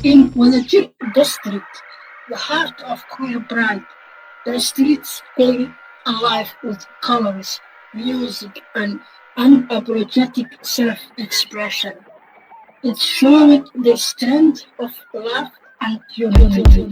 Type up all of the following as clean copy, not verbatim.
In Wadajir district, the heart of queer pride, the streets came alive with colors, music, and unapologetic self-expression. It showed the strength of love and unity.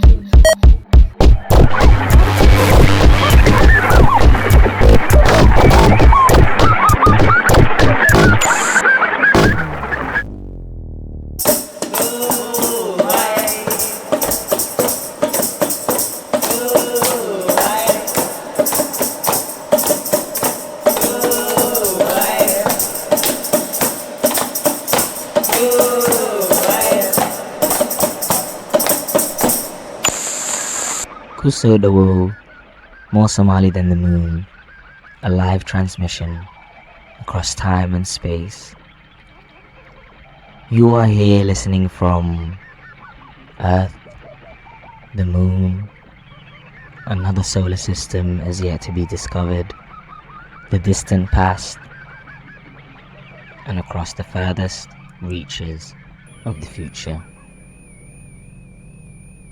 Kuso Dawo, more Somali than the moon, a live transmission across time and space. You are here listening from Earth, the moon, another solar system as yet to be discovered, the distant past, and across the furthest reaches of the future,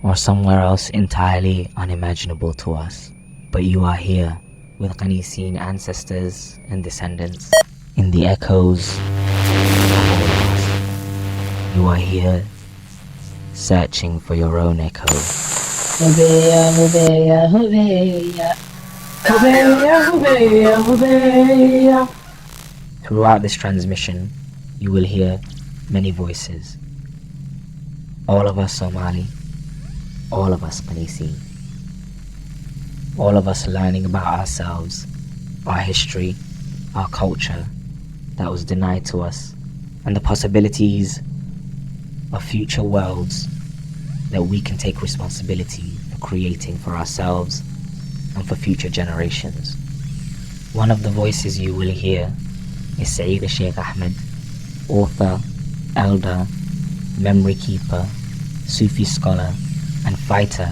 or somewhere else entirely unimaginable to us. But you are here with Khaniisiin ancestors and descendants in the echoes of all of us. You are here searching for your own echo. Hobeya, hobeya, hobeya. Hobeya, hobeya, hobeya. Throughout this transmission, you will hear many voices. All of us Somali, all of us Khaniisiin, all of us learning about ourselves, our history, our culture that was denied to us, and the possibilities of future worlds that we can take responsibility for creating for ourselves and for future generations. One of the voices you will hear is Saeeda Sheikh Ahmed, author, elder, memory keeper, Sufi scholar, and fighter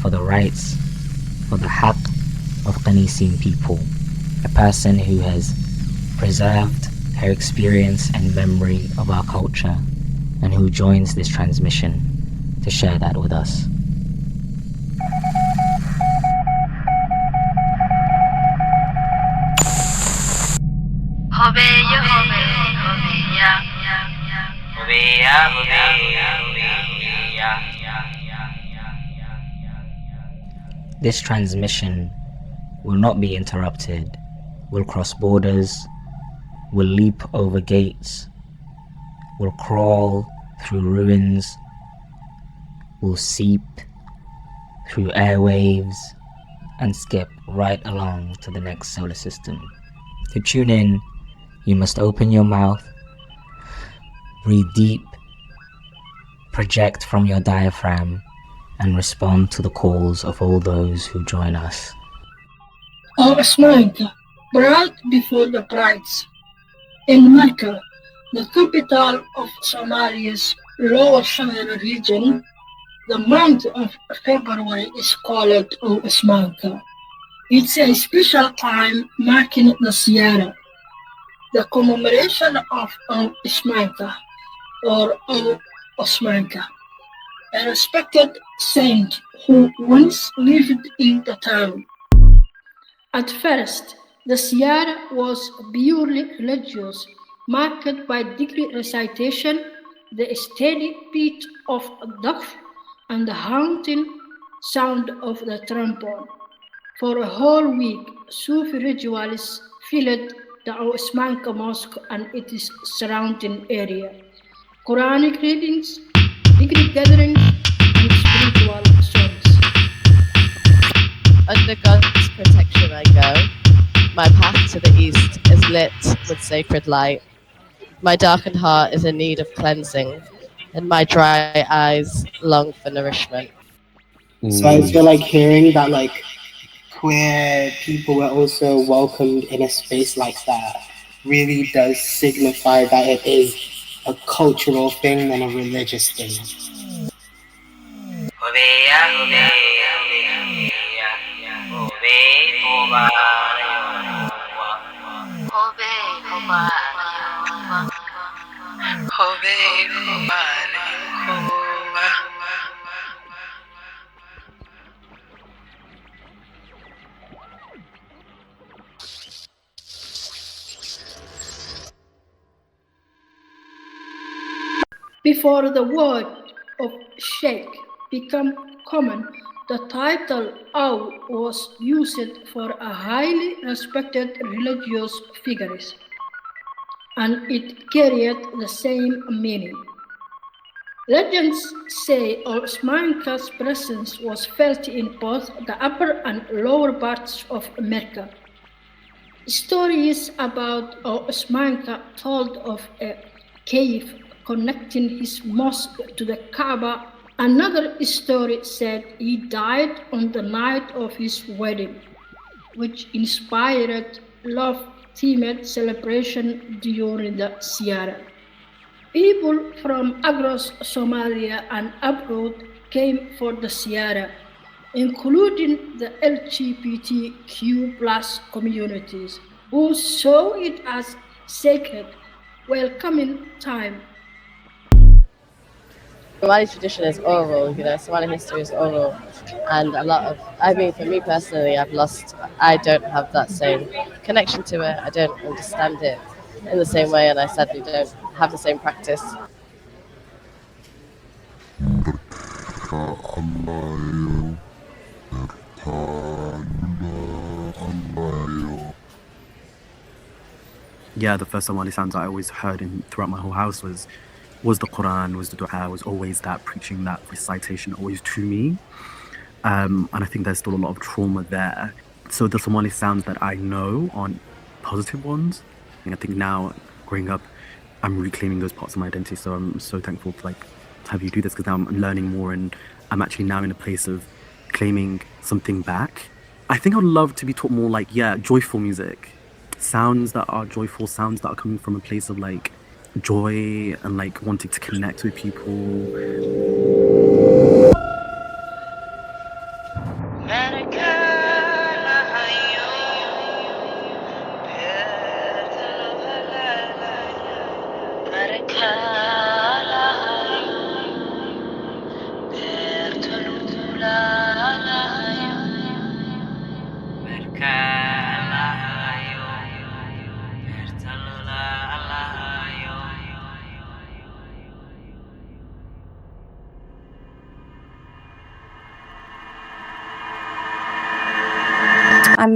for the rights, for the haqq of Khaniisiin people, a person who has preserved her experience and memory of our culture and who joins this transmission to share that with us. Hobeya, hobeya, hobeya. Hobeya, hobeya, hobeya. This transmission will not be interrupted, will cross borders, will leap over gates, will crawl through ruins, will seep through airwaves, and skip right along to the next solar system. To tune in, you must open your mouth, breathe deep, project from your diaphragm, and respond to the calls of all those who join us. Osmanka, brought before the brides. In Mecca, the capital of Somalia's Lower Sahara region, the month of February is called Osmanka. It's a special time marking the Siyara, the commemoration of Osmanka or Osmanka, a respected saint who once lived in the town. At first, the Siyara was purely religious, marked by daily recitation, the steady beat of a dove, and the haunting sound of the trombone. For a whole week, Sufi rituals filled the Osmanka Mosque and its surrounding area. Quranic readings, daily gatherings, and spiritual songs. Under God's protection I go. My path to the east is lit with sacred light. My darkened heart is in need of cleansing, and my dry eyes long for nourishment. So I feel like hearing that queer people were also welcomed in a space like that really does signify that it is a cultural thing than a religious thing. Hobeya, hobeya, hobeya. Hobe, hoba, hobe, hoba, hobe, hoba, hoba. Before the word of sheikh became common, the title Aw was used for a highly respected religious figure, and it carried the same meaning. Legends say Osman's presence was felt in both the upper and lower parts of Mecca. Stories about Osman told of a cave connecting his mosque to the Kaaba. Another story said he died on the night of his wedding, which inspired love-themed celebration during the Ziyarah. People from across Somalia and abroad came for the Ziyarah, including the LGBTQ plus communities, who saw it as sacred, welcoming time. Somali tradition is oral, Somali history is oral. And a lot of, I mean, for me personally, I don't have that same connection to it. I don't understand it in the same way, and I sadly don't have the same practice. Yeah, the first Somali sounds I always heard throughout my whole house was the Quran, was the dua, was always that preaching, that recitation, always to me. And I think there's still a lot of trauma there. So the Somali sounds that I know aren't positive ones. And I think now, growing up, I'm reclaiming those parts of my identity. So I'm so thankful to have you do this, because now I'm learning more, and I'm actually now in a place of claiming something back. I think I'd love to be taught more joyful music. Sounds that are joyful, sounds that are coming from a place of joy and wanting to connect with people.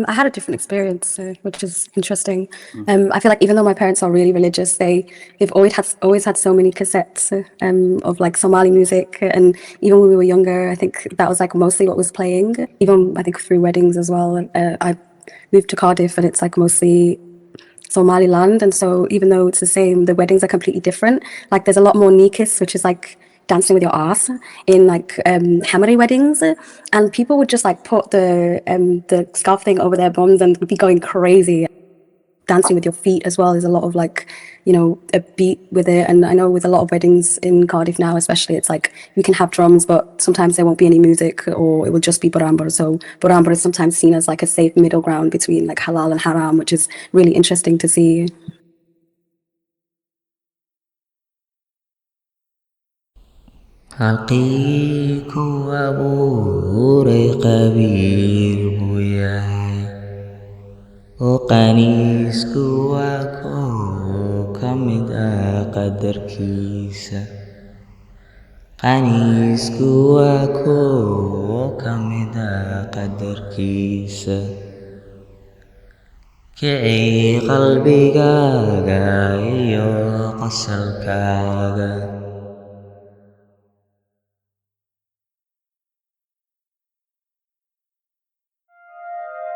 I had a different experience, which is interesting. I feel like even though my parents are really religious, they've always had so many cassettes of Somali music, and even when we were younger, I think that was mostly what was playing. Even I think through weddings as well. I moved to Cardiff, and it's mostly Somaliland, and so even though it's the same, the weddings are completely different. There's a lot more nikis, which is dancing with your ass in Hamari weddings, and people would just put the scarf thing over their bums and be going crazy. Dancing with your feet as well. There's a lot of a beat with it, and I know with a lot of weddings in Cardiff now especially, it's you can have drums, but sometimes there won't be any music, or it will just be burambur. So burambur is sometimes seen as a safe middle ground between halal and haram, which is really interesting to see. halkii ku abuuray qabiil buu yahay oo qaniisku waa koo ka mid ah qadarkiisa qaniisku waa koo ka mid ah qadarkiisa kicii qalbigaaga iyo qasalkaaga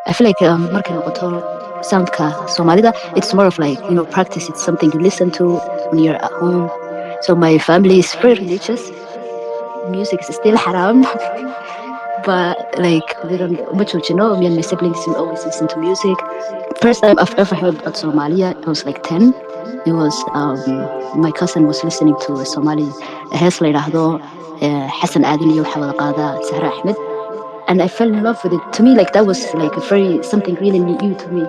I feel like markay noqoto soundka Somalida, it's more of practice. It's something you listen to when you're at home. So my family is very religious. Music is still haram, but we don't much, me and my siblings will always listen to music. First time I've ever heard about Somalia, I was 10. It was my cousin was listening to a Somali hees la yiraahdo Hassan Aadil iyo waxa wada qaada Sahra Ahmed. And I fell in love with it. To me, that was something really new to me.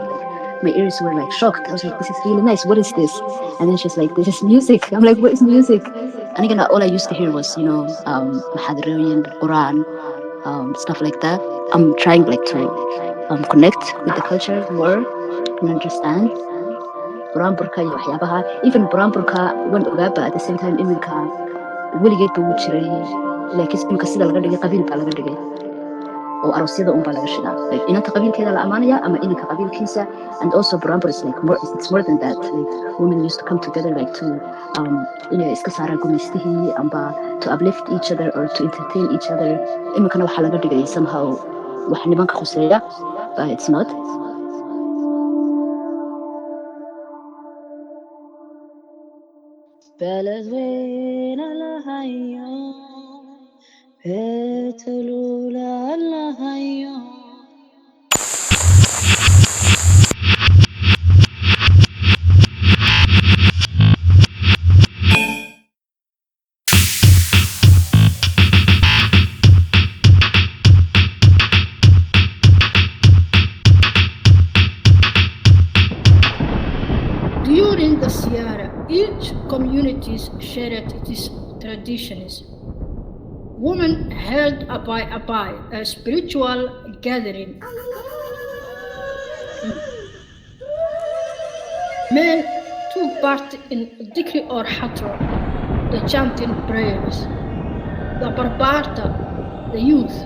My ears were shocked. I was like, this is really nice. What is this? And then she's like, this is music. I'm like, what is music? And again, all I used to hear was, Mahadriyan, Quran, stuff like that. I'm trying to connect with the culture more and understand. Buramburka iyo waxyaabaha. Even Buramburka one ogaa, but at the same time iminka weligeedba wuu jiray laakiin imika sida laga dhigay qabiil baa laga dhigay oo aroosyada unbaa laga shidaa like inanta qabiilkeeda la amaanaya ama inanka qabiilkiisa and also Burambar is like more it's more than that like women used to come together like to inay iska saaraan gumaystihii amba to uplift each other or to entertain each other iminkana waxaa laga dhigay somehow wax nimanka khuseeya but it's not بلدوين الهيو بيت الأولى الهيو During the Sierra, each community shared its traditions. Women held a bai, a spiritual gathering. Men took part in dhikri or hatra, the chanting prayers. The barbarta, the youth,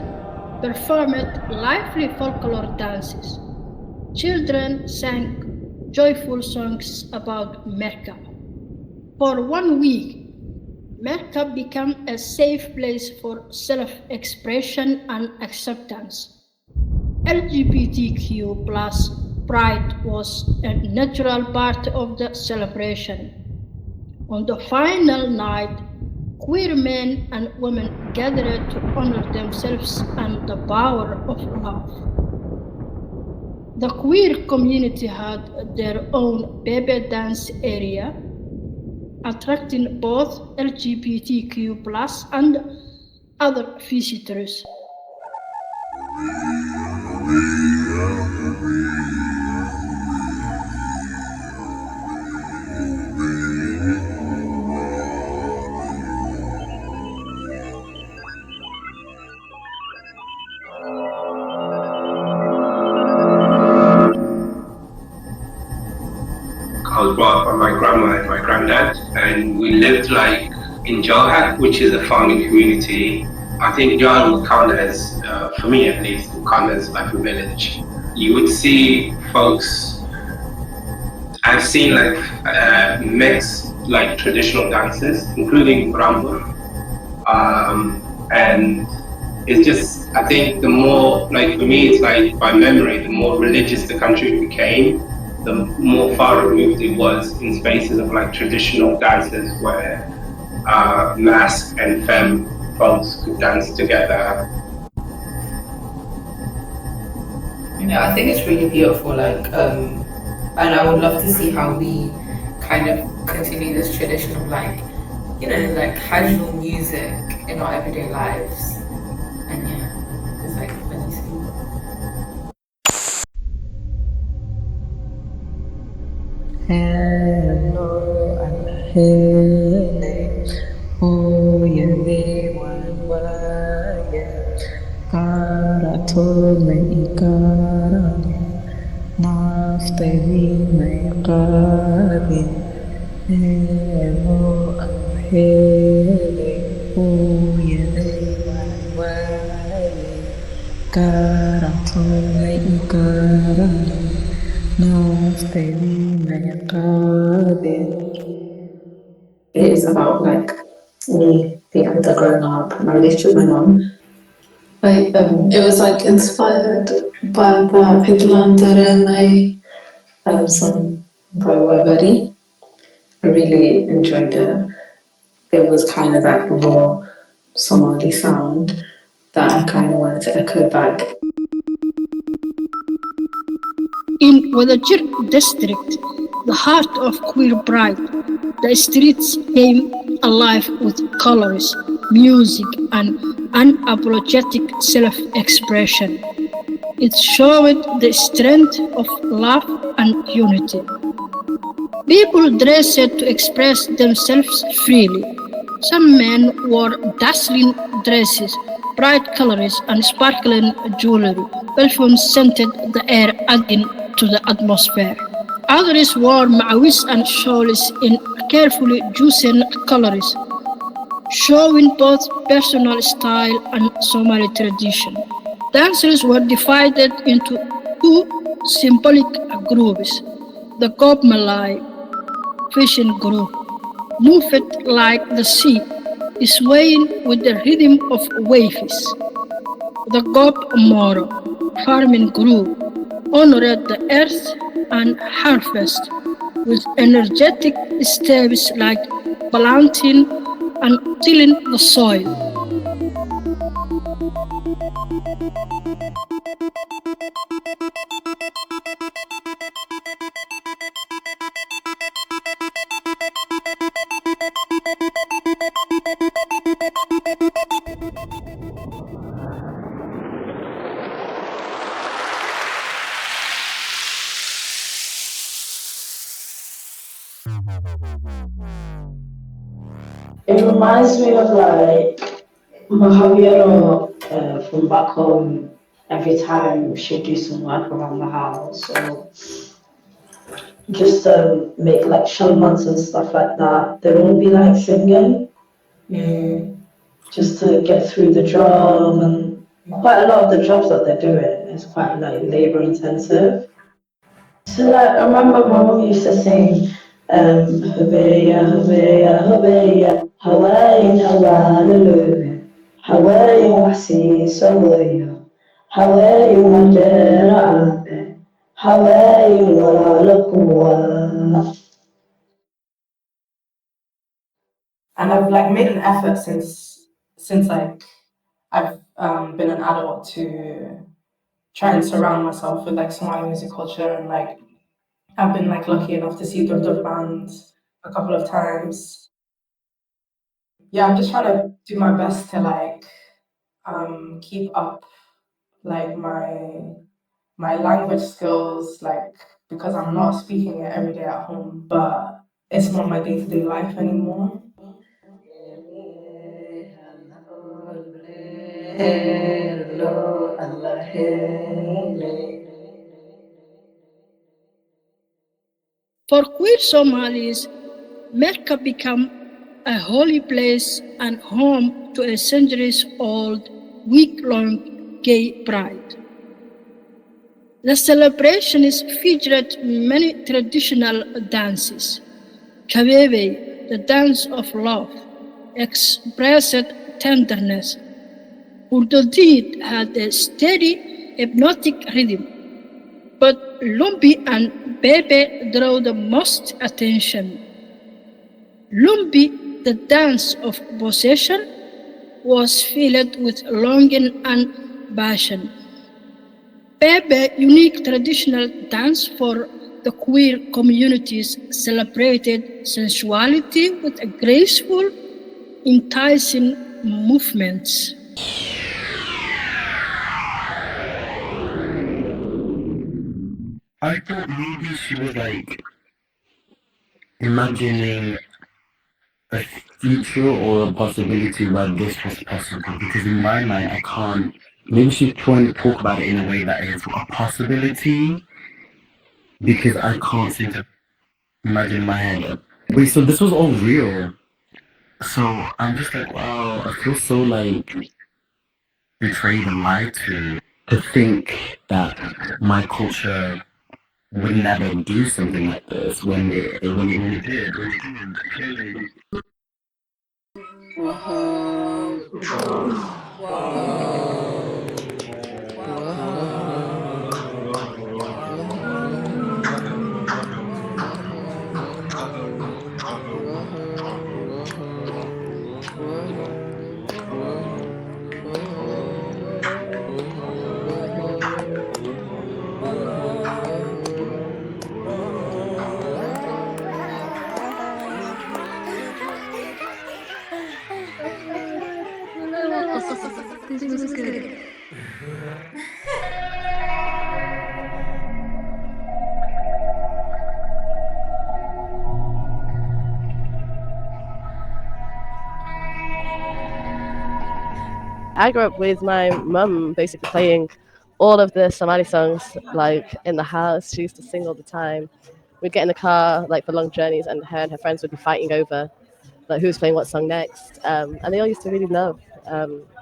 performed lively folklore dances. Children sang joyful songs about Mecca. For 1 week, Mecca became a safe place for self-expression and acceptance. LGBTQ plus pride was a natural part of the celebration. On the final night, queer men and women gathered to honor themselves and the power of love. The queer community had their own baby dance area, attracting both LGBTQ plus and other visitors. I was brought up by my grandma and my granddad, and we lived like in Jalhat, which is a farming community. I think Jal would count as, for me at least, would count as like a village. You would see folks, I've seen like mixed like traditional dances, including Brambur. And it's just, I think the more, like for me, it's like by memory, the more religious the country became, the more far removed it was in spaces of like traditional dances where masc and femme folks could dance together. Yeah, I think it's really beautiful, like, and I would love to see how we kind of continue this tradition of like, you know, like casual music in our everyday lives. And yeah, it's like Khaniisiin. Hello and hele, oh yeah, kara tome ikara, naftali me kabin. Hello and hele, oh yeah, kara tome ikara. It is about like me being older, growing up, my relationship with my mom. It was like inspired by the Pidlander and my son Brawabari. I really enjoyed it. It was kind of that raw Somali sound that I kind of wanted to echo back. In Wadajir district, the heart of queer pride, the streets came alive with colors, music, and unapologetic self-expression. It showed the strength of love and unity. People dressed to express themselves freely. Some men wore dazzling dresses, bright colors, and sparkling jewelry. Perfumes scented the air, adding to the atmosphere. Others wore ma'awis and shawls in carefully chosen colors. showing both personal style and Somali tradition. Dancers were divided into two symbolic groups. The Gob Malay fishing group moved like the sea, swaying with the rhythm of waves. The Gob Moro farming group honored the earth and harvest with energetic steps like planting and tilling the soil. It reminds me of like Mahaviano from back home. Every time she'd do some work around the house, or just make like shamans and stuff like that, they won't be like singing just to get through the job. And quite a lot of the jobs that they're doing is quite like labor intensive. So like I remember my mum used to sing Haveya, Haveya, Haveya, Hawaii, Hawaii, Hawaii, Wasi, Sawaya, Hawaii, Mandera Abe, Hawaii, Walakuwa. And I've like made an effort since like I've been an adult to try and surround myself with like Somali music culture, and like I've been like lucky enough to see the band a couple of times. Yeah, I'm just trying to do my best to like keep up like my language skills, like because I'm not speaking it every day at home, but it's not my day-to-day life anymore. For queer Somalis, Mecca became a holy place and home to a centuries old, week long gay pride. The celebrations featured many traditional dances. Kabebe, the dance of love, expressed tenderness. Hurdodid had a steady, hypnotic rhythm, but Lumbi and Bebe drew the most attention. Lumbi, the dance of possession, was filled with longing and passion. Bebe, unique traditional dance for the queer communities, celebrated sensuality with a graceful, enticing movements. I thought maybe she was like imagining a future or a possibility where this was possible, because in my mind I can't. Maybe she's trying to talk about it in a way that is a possibility, because I can't seem to imagine in my head. Wait, so this was all real? So I'm just like, wow, I feel so like betrayed and lied to think that my culture would never do something like this when it did. Clearly. This was good. I grew up with my mum basically playing all of the Somali songs like in the house. She used to sing all the time. We'd get in the car like for long journeys, and her friends would be fighting over like who was playing what song next. And they all used to really love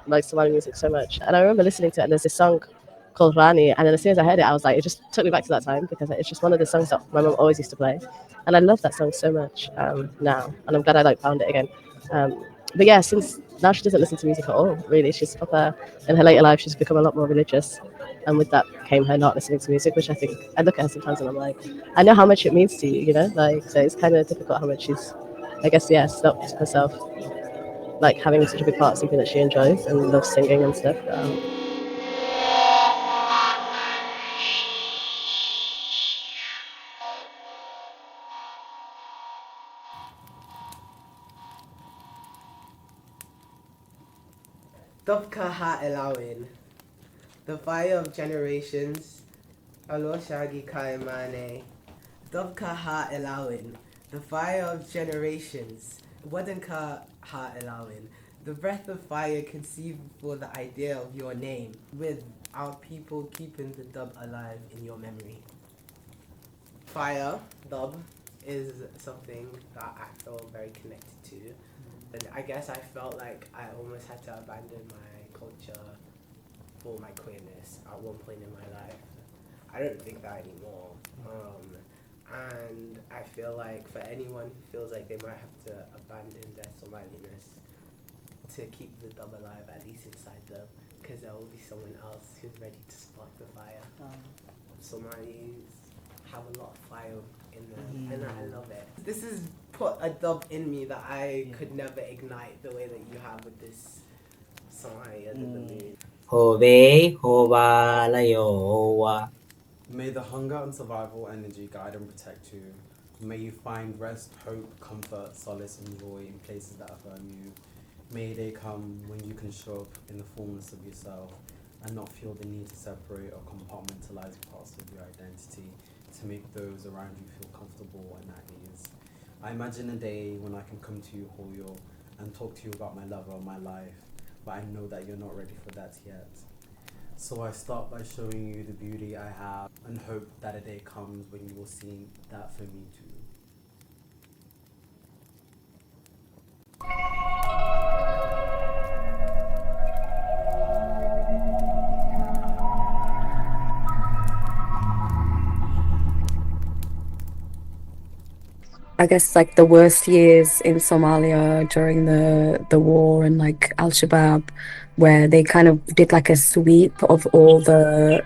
like Somali music so much. And I remember listening to it, and there's this song called Rani, and then as soon as I heard it, I was like, it just took me back to that time because it's just one of the songs that my mum always used to play, and I love that song so much now, and I'm glad I like found it again. But yeah, since now she doesn't listen to music at all. Really, she's proper in her later life. She's become a lot more religious, and with that came her not listening to music, which I think I look at her sometimes and I'm like, I know how much it means to you, you know, like so it's kind of difficult how much she's, I guess, yeah, stopped herself like having such a big part of something that she enjoys and loves singing and stuff. Dobka ha elawin, the fire of generations. Alo shagi kaimane. Dobka ha elawin, the fire of generations. Wadanka ha elawin, the breath of fire conceived for the idea of your name, with our people keeping the dub alive in your memory. Fire, dub, is something that I feel very connected to. And I guess I felt like I almost had to abandon my culture for my queerness at one point in my life. I don't think that anymore. And I feel like for anyone who feels like they might have to abandon their Somaliness to keep the dub alive, at least inside them, because there will be someone else who's ready to spark the fire. Somalis have a lot of fire in them, and I love it. This has put a dub in me that I could never ignite the way that you have with this Somali Than the Moon. Hove, hova, layowa. May the hunger and survival energy guide and protect you. May you find rest, hope, comfort, solace, and joy in places that affirm you. May they come when you can show up in the fullness of yourself and not feel the need to separate or compartmentalize parts of your identity to make those around you feel comfortable and at ease. I imagine a day when I can come to you, Hoyo, and talk to you about my love or my life, but I know that you're not ready for that yet. So I start by showing you the beauty I have and hope that a day comes when you will see that for me too. I guess like the worst years in Somalia during the war and like Al-Shabaab, where they kind of did like a sweep of all the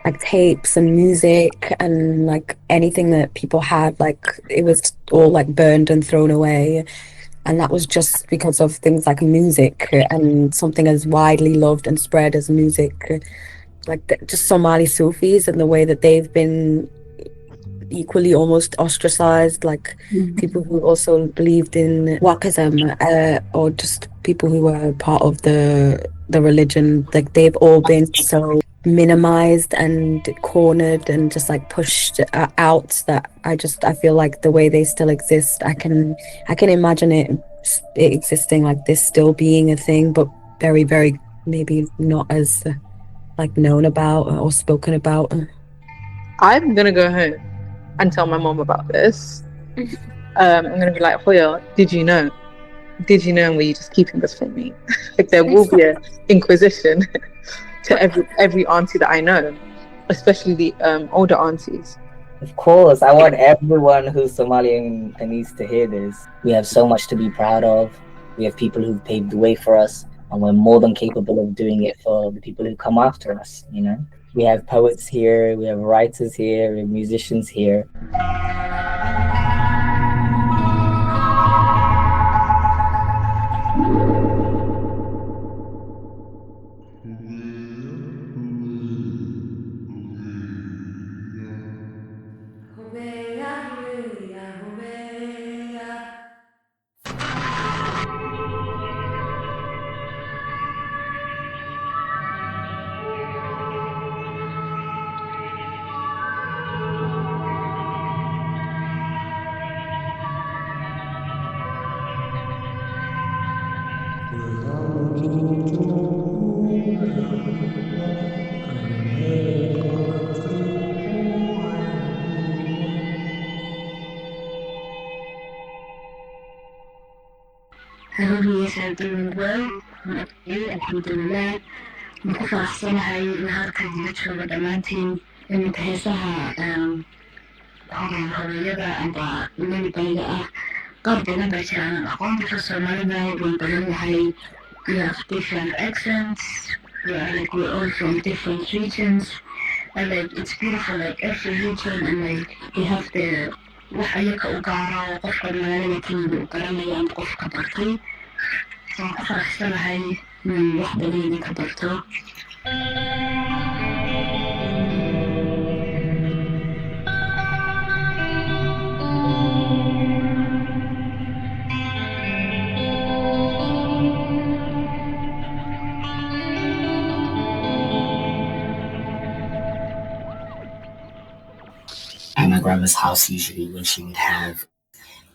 like tapes and music and like anything that people had, like it was all like burned and thrown away. And that was just because of things like music and something as widely loved and spread as music, like just Somali Sufis and the way that they've been equally almost ostracized, like people who also believed in Wakazam, or just people who were part of the religion, like they've all been so minimized and cornered and just like pushed out that I feel like the way they still exist, I can imagine it existing like this, still being a thing, but very, very maybe not as like known about or spoken about. I'm gonna go home and tell my mom about this. I'm gonna be like, Hoya, did you know? Did you know? And were you just keeping this from me? Like there will be an inquisition to every auntie that I know, especially the older aunties. Of course, I want everyone who's Somali and Khaniis to hear this. We have so much to be proud of. We have people who've paved the way for us, and we're more than capable of doing it for the people who come after us, you know? We have poets here, we have writers here, we have musicians here. I hope you guys are doing well. Okay, alxamdulilah. Ma ku faraxsanahay in halkan la joogo dhammaantiin iminka heesaha hooyada amba lilibayga ah qaar badan baa jira aanan aqoon dadka soomaalida way badan yahay. We have different accents. We're all from different regions. And like it's beautiful, like every region, and like they have their wax ayaga u gaaro qofka magaalada kenya u garanaya ama qofka bartay. So waan ku faraxsanahay inaan wax badan idinka barto. At my grandma's house, usually when she would have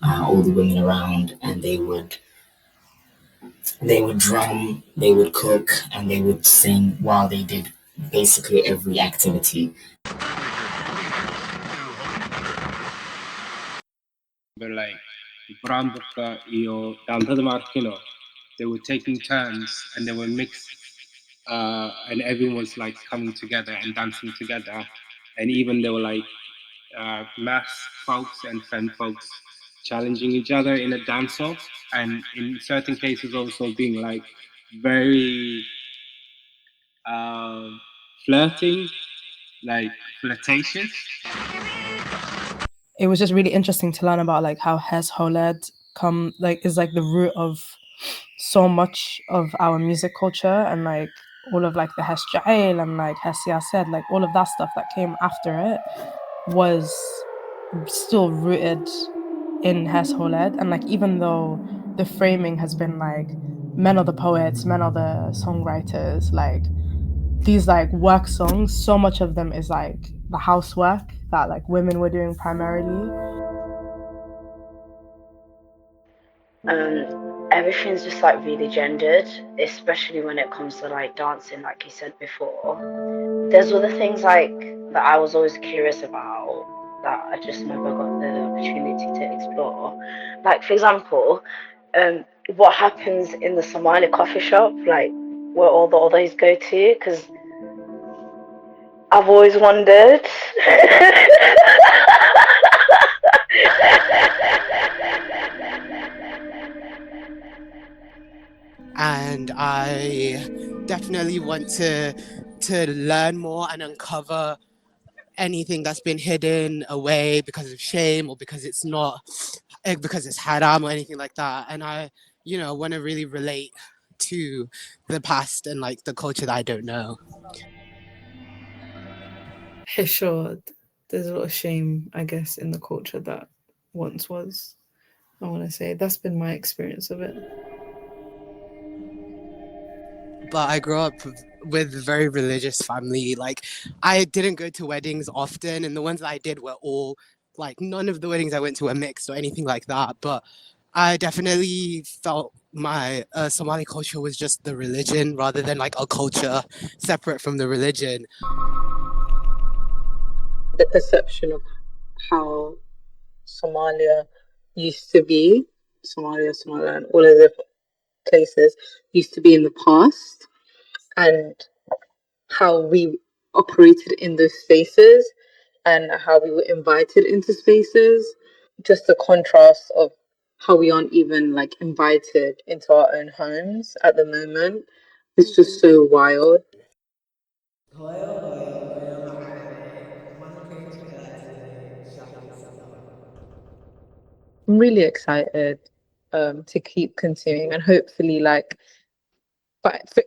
all the women around, and they would drum, they would cook, and they would sing while they did basically every activity. But like Brambaka iyo Dantada Markino, they were taking turns and they were mixed, and everyone was like coming together and dancing together, and even there were like mass folks and femme folks challenging each other in a dance off, and in certain cases also being like very flirting, like flirtatious. It was just really interesting to learn about like how Hes Holed is like the root of so much of our music culture, and like all of like the Hes Ja'el and like Hes Yassed, like all of that stuff that came after it was still rooted in Hes Holed. And like even though the framing has been like men are the poets, men are the songwriters, like these like work songs, so much of them is like the housework that like women were doing primarily. Everything's just like really gendered, especially when it comes to like dancing, like you said before. There's other things like that I was always curious about that I just never got the opportunity to explore. Like for example, what happens in the Somali coffee shop, like where all the others go to, because I've always wondered. And I definitely want to learn more and uncover anything that's been hidden away because of shame or because it's not because it's haram or anything like that. And I want to really relate to the past and like the culture that I don't know. Hishod. There's a lot of shame, I guess, in the culture that once was. I want to say that's been my experience of it. But I grew up with a very religious family. Like I didn't go to weddings often, and the ones that I did were all like none of the weddings I went to were mixed or anything like that. But I definitely felt my Somali culture was just the religion rather than like a culture separate from the religion. The perception of how Somalia used to be, Somalia, Somaliland, all of the places used to be in the past, and how we operated in those spaces and how we were invited into spaces. Just the contrast of how we aren't even like invited into our own homes at the moment. It's just so wild. Hooyo, hooyo, hooyo macaane. Maalinkay ku dhalatay shaaxiisano. I'm really excited to keep continuing and hopefully like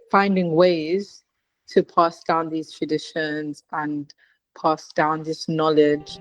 finding ways to pass down these traditions and pass down this knowledge.